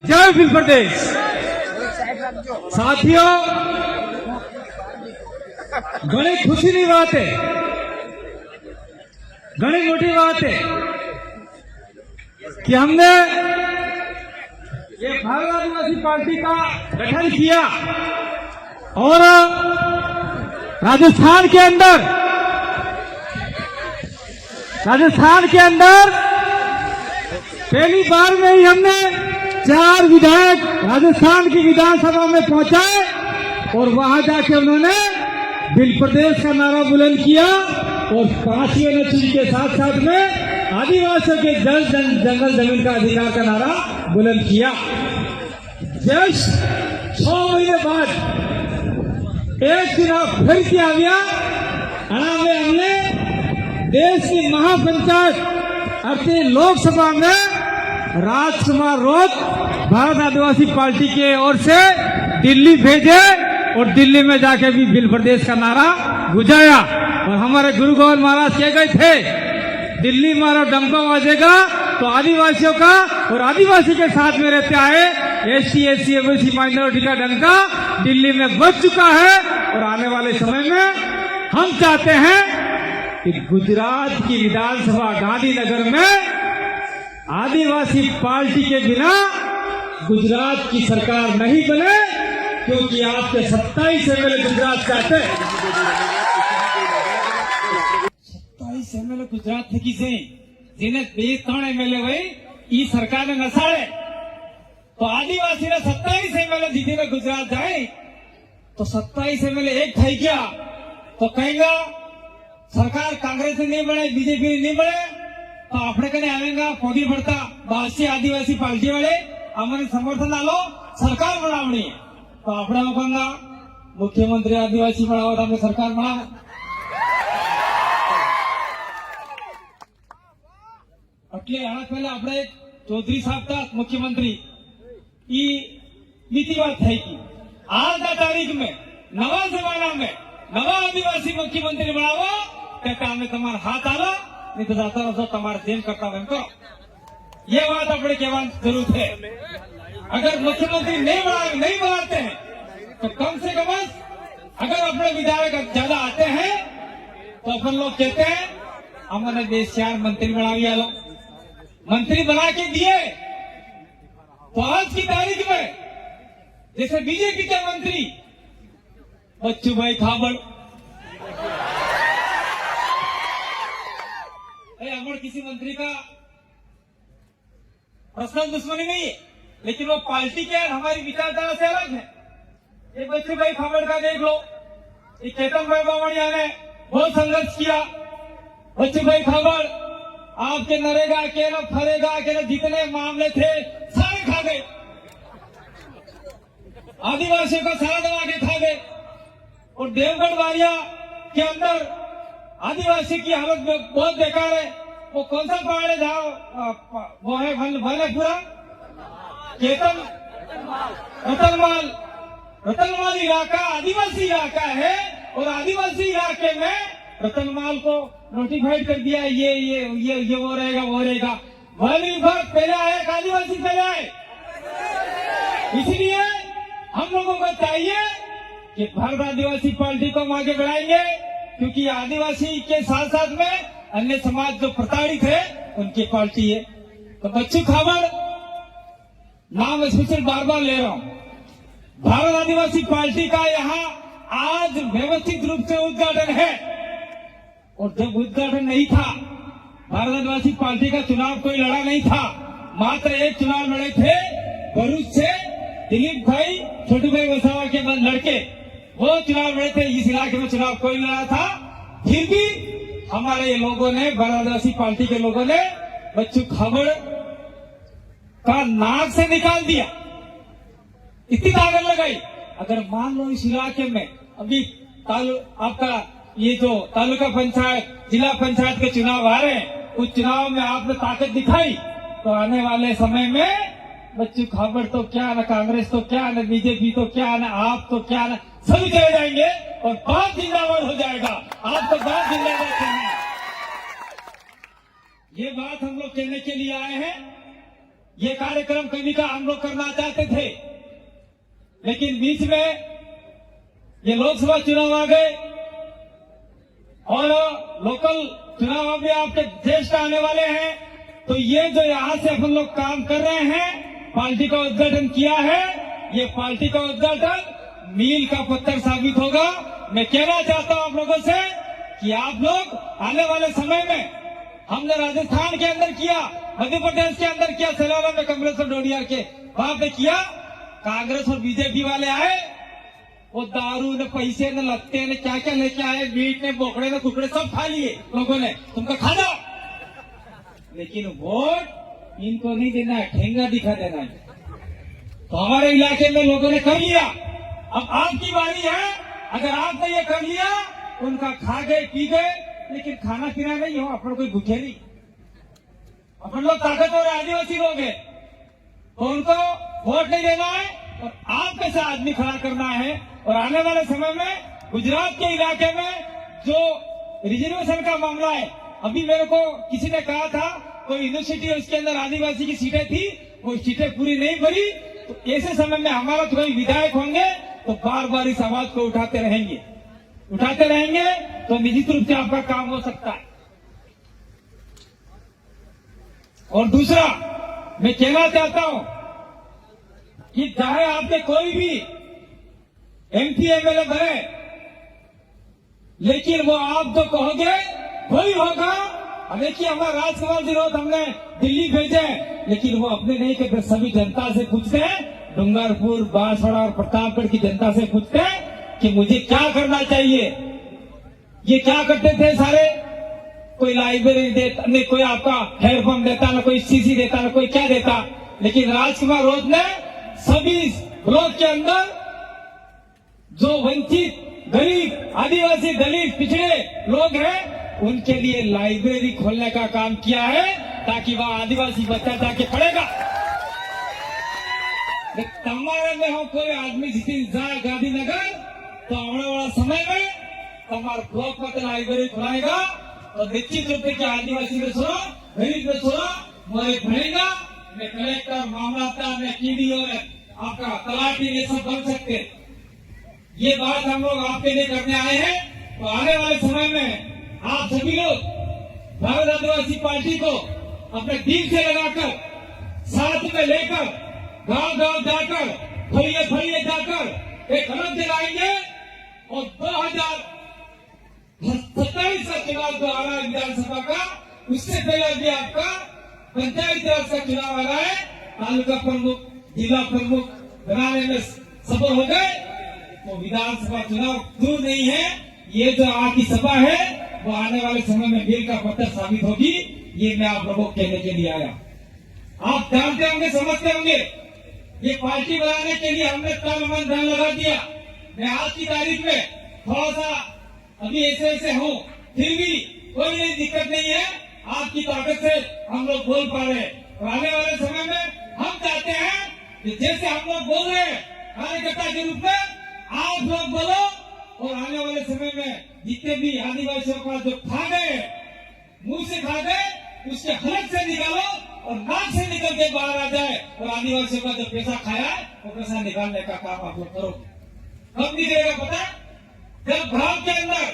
जय भील प्रदेश। साथियों, घणी खुशीनी बात है, घणी मोटी बात है कि हमने ये भारत आदिवासी पार्टी का गठन किया और राजस्थान के अंदर पहली बार में ही हमने 4 विधायक राजस्थान की विधानसभा में पहुंचाए और वहां जाके उन्होंने भील प्रदेश का नारा बुलंद किया और 5वीं अनुसूची के साथ साथ में आदिवासियों के जंगल जमीन का अधिकार का नारा बुलंद किया। जस्ट 6 महीने बाद एक चुनाव फिर किया गया। हमने देश की महापंचायत अपनी लोकसभा में राजकुमार रोत भारत आदिवासी पार्टी के ओर से दिल्ली भेजे और दिल्ली में जाके भी भील प्रदेश का नारा गुजाया। और हमारे गुरु गोविंद महाराज कह गए थे, दिल्ली मारो डंका बजेगा तो आदिवासियों का और आदिवासी के साथ में रहते आए एसटी एससी ओबीसी माइनॉरिटी का डंका दिल्ली में बज चुका है। और आने वाले समय में हम चाहते हैं कि गुजरात की विधानसभा गांधीनगर में आदिवासी पार्टी के बिना गुजरात की सरकार नहीं बने, क्योंकि आपके 27 एमएलए गुजरात चाहते हैं। 27 एमएलए गुजरात थकी से जिन्हें 2-3 एमएलए हुए ई सरकार ने नसाड़े तो आदिवासी ने 27 एमएलए जीते गुजरात जाए तो 27 एमएलए एक થઈ गया तो कहेगा सरकार कांग्रेस ने नहीं बने, बीजेपी नहीं बने तो આપણે કને આવેંગા ફોડી પડતા બાસી આદિવાસી પાર્ટી વાળે અમને સમર્થન આલો સરકાર બનાવણી તો આપણે કહંગા મુખ્યમંત્રી આદિવાસી બનાવો તો આપણે સરકાર બનાવો। એટલે આના પહેલા આપણે ચૌધરી સાહેબ હતા મુખ્યમંત્રી ઈ બીજી વાત થઈ ગઈ। આજના તારીખ में નવા જમાના में નવા આદિવાસી મુખ્યમંત્રી બનાવો તો અમે તમારા હાથ આલો नहीं तो जाता रहो तुम्हारे जेल करता बन करो। ये बात अपने कहना जरूर है। अगर मुख्यमंत्री नहीं बनाते हैं तो कम से कम अगर अपने विधायक ज्यादा आते हैं तो अपन लोग कहते हैं हमने देश 4 मंत्री बना लो। मंत्री बना के दिए तो आज की तारीख में जैसे बीजेपी के मंत्री बच्चू भाई खाबड़ अमर किसी मंत्री का पर्सनल दुश्मनी नहीं है, लेकिन वो पार्टी के हमारी विचारधारा से अलग है। ये बच्चू भाई खाबड़ का देख लो, ये केतन भाई बावड़िया ने बहुत संघर्ष किया। बच्चू भाई खाबड़ आपके नरेगा के न फरेगा के न जितने मामले थे सारे खा गए, आदिवासियों का सारा दबा के खा गए। और देवगढ़ वारिया के अंदर आदिवासी की हालत बहुत बेकार है। वो कौन सा पहाड़ है जहाँ वो है भलेपुरा रतनमाल इलाका आदिवासी इलाका है और आदिवासी इलाके में रतनमाल को नोटिफाइड कर दिया ये वो रहेगा। भले पहले आए आदिवासी पहले आए। इसलिए हम लोगों को चाहिए कि भारत आदिवासी पार्टी को हम आगे बढ़ाएंगे, क्योंकि आदिवासी के साथ साथ में अन्य समाज जो प्रताड़ित है उनकी पार्टी है। तो बच्चू खाबड़ नाम स्पेशल बार ले रहा हूं। भारत आदिवासी पार्टी का यहाँ आज व्यवस्थित रूप से उद्घाटन है। और जब उद्घाटन नहीं था, भारत आदिवासी पार्टी का चुनाव कोई लड़ा नहीं था, मात्र एक चुनाव लड़े थे भरूच से दिलीप भाई छोटू भाई वसावा के लड़के, वो चुनाव लड़े थे। इस इलाके में चुनाव कोई लड़ा था, फिर भी हमारे लोगों ने भारत आदिवासी पार्टी के लोगों ने बच्चू खाबड़ का नाक से निकाल दिया, इतनी ताकत लगाई। अगर मान लो इस इलाके में अभी आपका ये जो तालुका पंचायत जिला पंचायत के चुनाव आ रहे हैं, उस चुनाव में आपने ताकत दिखाई तो आने वाले समय में बच्चू खाबड़ तो क्या, न कांग्रेस तो क्या, न बीजेपी तो क्या, न आप तो क्या, न सभी चले जाएंगे और बात जिंदाबाद हो जाएगा। आप तो बात जिंदाबाद करना। ये बात हम लोग कहने के लिए आए हैं। ये कार्यक्रम कभी का हम लोग करना चाहते थे, लेकिन बीच में ये लोकसभा चुनाव आ गए और लोकल चुनाव भी आपके देश का आने वाले हैं। तो ये जो यहाँ से अपन लोग काम कर रहे हैं, पार्टी का उद्घाटन किया है, ये पार्टी का उद्घाटन मील का पत्थर साबित होगा। मैं कहना चाहता हूँ आप लोगों से कि आप लोग आने वाले समय में, हमने राजस्थान के अंदर किया, मध्य प्रदेश के अंदर किया, सलाला में कांग्रेस और डोडिया के वहां पे किया, कांग्रेस और बीजेपी वाले आए, वो दारू ने पैसे ने लगते ने क्या क्या लेके आए, मीट ने बोकड़े ने टुकड़े सब खा लिए लोगों ने, तुमको खा जाओ, लेकिन वोट इनको नहीं देना है, ठेंगा दिखा देना है। तो हमारे इलाके में लोगों ने कर लिया, अब आपकी बारी है। अगर आपने ये कर लिया, उनका खा गए पी गए, लेकिन खाना पीना नहीं हो, अपन कोई भूखे नहीं, अपन लोग ताकतवर आदिवासी लोग हैं, तो उनको वोट नहीं देना है और आपके साथ आदमी खड़ा करना है। और आने वाले समय में गुजरात के इलाके में जो रिजर्वेशन का मामला है, अभी मेरे को किसी ने कहा था कोई यूनिवर्सिटी है उसके अंदर आदिवासी की सीटें थी, वो सीटें पूरी नहीं भरी, तो ऐसे समय में हमारा तो कोई विधायक होंगे तो बार बार इस आवाज को उठाते रहेंगे, तो निश्चित रूप से आपका काम हो सकता है। और दूसरा मैं कहना चाहता हूं कि चाहे आपके कोई भी एमपी एमएलए बने, लेकिन वो आप जो कहोगे वही होगा। देखिए हमारा राजकुमार विरोध हमने दिल्ली भेजे, लेकिन वो अपने नहीं कहते, सभी जनता से पूछते हैं, डूंगरपुर, बांसवाड़ा और प्रतापगढ़ की जनता से पूछते हैं कि मुझे क्या करना चाहिए। ये क्या करते थे सारे, कोई लाइब्रेरी देता नहीं, कोई आपका हेयर पंप देता, ना कोई सीसी देता, ना कोई क्या देता, लेकिन राजकुमार रोध ने सभी ब्लॉक के अंदर जो वंचित, गरीब, आदिवासी, दलित, पिछड़े लोग हैं, उनके लिए लाइब्रेरी खोलने का काम किया है, ताकि वहां आदिवासी बच्चा जाके पढ़ेगा। તમારે में हो कोई आदमी जिसकी जाए गांधीनगर, तो आने वाला समय में हमारे ब्लॉक में लाइब्रेरी खुलाएगा और निश्चित रूप से आदिवासी में सुनो, गरीब में सुनो, मोरे पढ़ेगा, मैं कलेक्टर, मामलादार, मैं टीडीओ, आपका तलाटी, ये सब बन सकते। ये बात हम लोग आपके लिए करने आए हैं। तो आने वाले समय में आप सभी लोग भारत आदिवासी पार्टी को अपने दिल से लगाकर, साथ में लेकर, गांव गांव जाकर, फरिए फरिए जाकर एक अलग जलाएंगे और 2027 का चुनाव जो आ रहा है विधानसभा का, उससे पहले भी आपका पंचायत राज का चुनाव आ रहा है, तालुका प्रमुख, जिला प्रमुख बनाने में सफल हो गए, तो विधानसभा चुनाव दूर नहीं है। ये जो आज की सभा है वो आने वाले समय में बिल का पत्थर साबित होगी। ये मैं आप लोगों को कहने के लिए आया। आप जानते होंगे, समझते होंगे, ये पार्टी बनाने के लिए हमने तन मन धन लगा दिया। मैं आज की तारीख में थोड़ा सा अभी ऐसे हूँ, फिर भी कोई नई दिक्कत नहीं है, आपकी ताकत से हम लोग बोल पा रहे हैं। और आने वाले समय में हम चाहते हैं कि जैसे हम लोग बोल रहे हैं कार्यकर्ता के रूप में, आप लोग बोलो, और आने वाले समय में जितने भी आदिवासियों का जो खा गए, मुंह से खा गए, उसके हलक से निकालो और नाक से निकल के बाहर आ जाए, और आदिवासियों का जो पैसा खाया है वो पैसा निकालने का काम आप लोग करो। कब निकलेगा पता? जब गांव के अंदर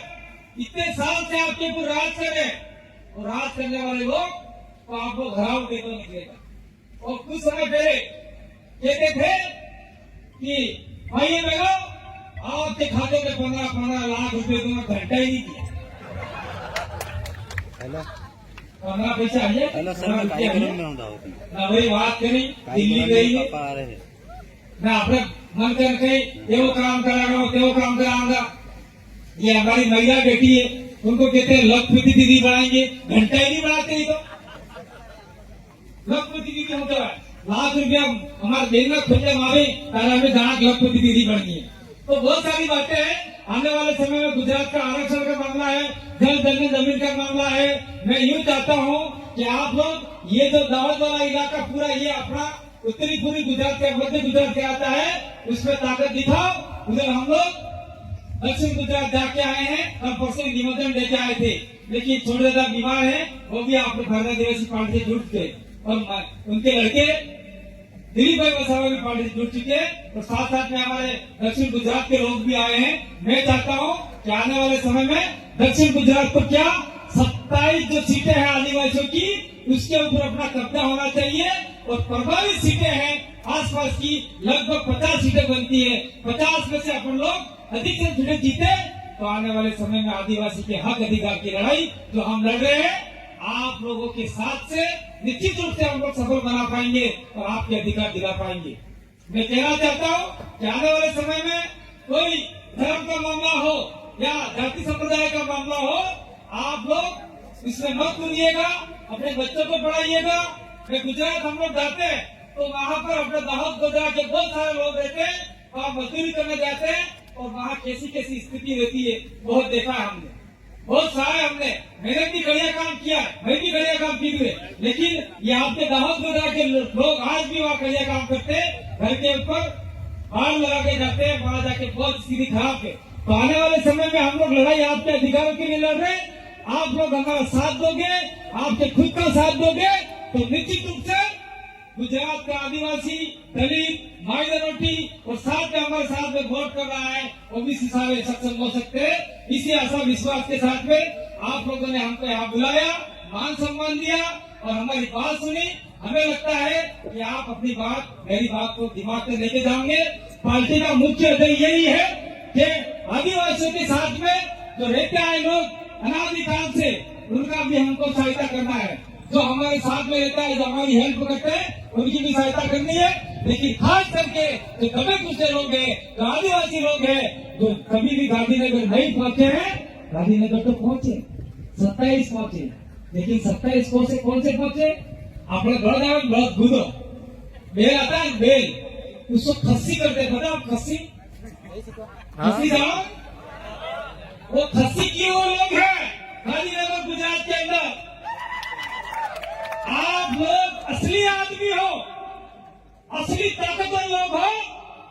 इतने साल से आपके ऊपर राज करे, और राज करने वाले लोग तो आपको घराव दे तो निकलेगा। और कुछ समय पहले कहते थे कि भाई बहनों, आपके खाते में 15 लाख रुपए तो घंटा ही नहीं दिया। 15 पैसे आ जाए ना, वही बात करी, दिल्ली गई ना, अपने मन करके एवं काम कराऊंगा, तेवं काम कराऊंगा। ये हमारी महिला बेटी है, उनको कहते हैं लखपति दीदी बढ़ाएंगे, घंटा ही नहीं बढ़ाते। ही तो लखपति दीदी होता है, लाख रुपया हमारे बेना खुले मारे तारा में जहाँ लखपति दीदी बढ़नी है। तो बहुत सारी बातें हैं। आने वाले समय में गुजरात का आरक्षण का मामला है, जल जमीन का मामला है। मैं यूँ चाहता हूँ कि आप लोग ये जो दावत वाला इलाका पूरा ये अपना उत्तरी पूर्वी गुजरात के, मध्य गुजरात के आता है, उसमें ताकत दिखाओ। उधर हम लोग दक्षिण गुजरात जाके आए हैं और परसों निमंत्रण लेके आए थे, लेकिन छोटे दादा बीमार है, वो भी आप लोग भारत आदिवासी पार्टी से जुट गए। और उनके लड़के दिलीप भाई वसावा भी पार्टी से जुड़ चुके हैं और साथ साथ में हमारे दक्षिण गुजरात के लोग भी आए हैं। मैं चाहता हूं कि आने वाले समय में दक्षिण गुजरात को क्या 27 जो सीटें हैं आदिवासियों की, उसके ऊपर अपना कब्जा होना चाहिए और प्रभावित सीटें हैं आसपास की लगभग 50 सीटें बनती है। 50 में से अपन लोग अधिक से सीटें जीते तो आने वाले समय में आदिवासी के हक अधिकार की लड़ाई जो हम लड़ रहे हैं आप लोगों के साथ से निश्चित रूप से हम लोग सफल बना पाएंगे और आपके अधिकार दिला पाएंगे। मैं कहना चाहता हूं कि आने वाले समय में कोई धर्म का मामला हो या जाति संप्रदाय का मामला हो, आप लोग इसमें मत सुनिएगा, अपने बच्चों को पढ़ाइएगा। मैं गुजरात हम लोग जाते हैं तो वहाँ पर अपने दाहोद गुजरात के बहुत सारे लोग रहते हैं, वहाँ मजदूरी करने जाते हैं और वहाँ कैसी कैसी स्थिति रहती है बहुत देखा है हमने, बहुत सारे हमने। मैंने भी बढ़िया काम किया, मैं भी बढ़िया काम की हुए, लेकिन ये आपके दाहोद गुजरात के लोग आज भी वहाँ बढ़िया काम करते हैं, घर के ऊपर बाढ़ लगा के जाते हैं, वहाँ जाके बहुत स्थिति खराब है। तो आने वाले समय में हम लोग लड़ाई आपके अधिकारों के लिए लड़ रहे हैं। आप लोग हमारा साथ दोगे, आपके खुद का साथ दोगे तो निश्चित रूप से गुजरात का आदिवासी, दलित, माइनॉरिटी और साथ में हमारे साथ में वोट कर रहा है ओबीसी सारे सक्षम हो सकते हैं। इसी आशा विश्वास के साथ में आप लोगों ने हमको यहाँ बुलाया, मान सम्मान दिया और हमारी बात सुनी। हमें लगता है कि आप अपनी बात, मेरी बात को दिमाग में लेके जाओगे। पार्टी का मुख्य उद्देश्य यही है कि आदिवासियों के साथ में जो रहते आए लोग अनादिकाल से, उनका भी हमको सहायता करना है। जो हमारे साथ में रहता है, जो हमारी हेल्प करते हैं, उनकी भी सहायता करनी है। लेकिन खास करके जो दबे कुचले लोग हैं, जो आदिवासी लोग हैं, जो कभी भी गांधीनगर नहीं पहुंचे हैं, गांधीनगर तो पहुंचे 27 पहुंचे, लेकिन 27 कौन से पहुंचे? अपने बहुत गुदो बेल आता है, बेल उसको खस्सी करते, पता आप खस्सी जाओ, वो खस्सी किए वो लोग हैं गांधीनगर गुजरात के अंदर। आप लोग असली आदमी हो, असली ताकतवर लोग हो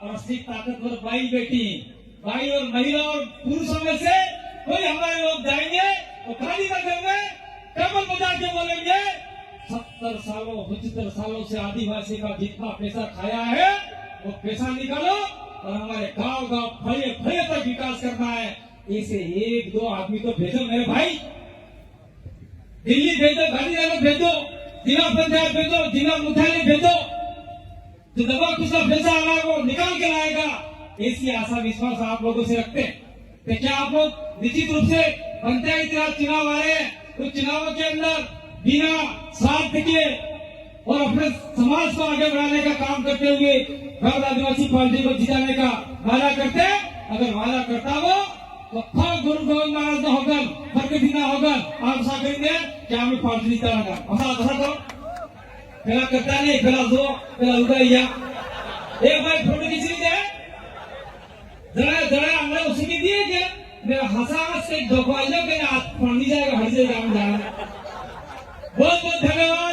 और असली ताकतवर भाई बेटी, भाई और महिला और पुरुषों में से कोई हमारे लोग जाएंगे और गांधीनगर में कमल बजा के बोलेंगे 70 सालों 75 सालों से आदिवासी का जितना पैसा खाया है वो पैसा निकालो और हमारे गांव फले तक विकास करना है। ऐसे 1-2 आदमी तो भेजो मेरे भाई, दिल्ली भेजो, गांधीनगर भेजो, जिला पंचायत भेजो, जिला मुख्यालय भेजो, जो दबा कुचला पैसा आ रहा है वो निकाल के लाएगा। ऐसी आशा विश्वास आप लोगों से रखते हैं। तो क्या आप लोग निश्चित रूप से पंचायत राज चुनाव आ रहे हैं, तो चुनावों के अंदर बिना स्वार्थ के और अपने समाज को आगे बढ़ाने का काम करते हुए भारत आदिवासी पार्टी को जिताने का वादा करते हैं। अगर वादा करता हो तो गुरु गोविंद महाराज ना होगा, प्रगति ना होगा, आप ऐसा करेंगे क्या हमें पार्टी जिताना ऐसा पहला करता नहीं, पहला उड़ाइया एक भाई फोटो खींच लीजिए, जरा हमने उसी की दिए क्या मेरा हंसा से धोखा के हाथ पड़ जाएगा, हट जाएगा। बहुत बहुत धन्यवाद।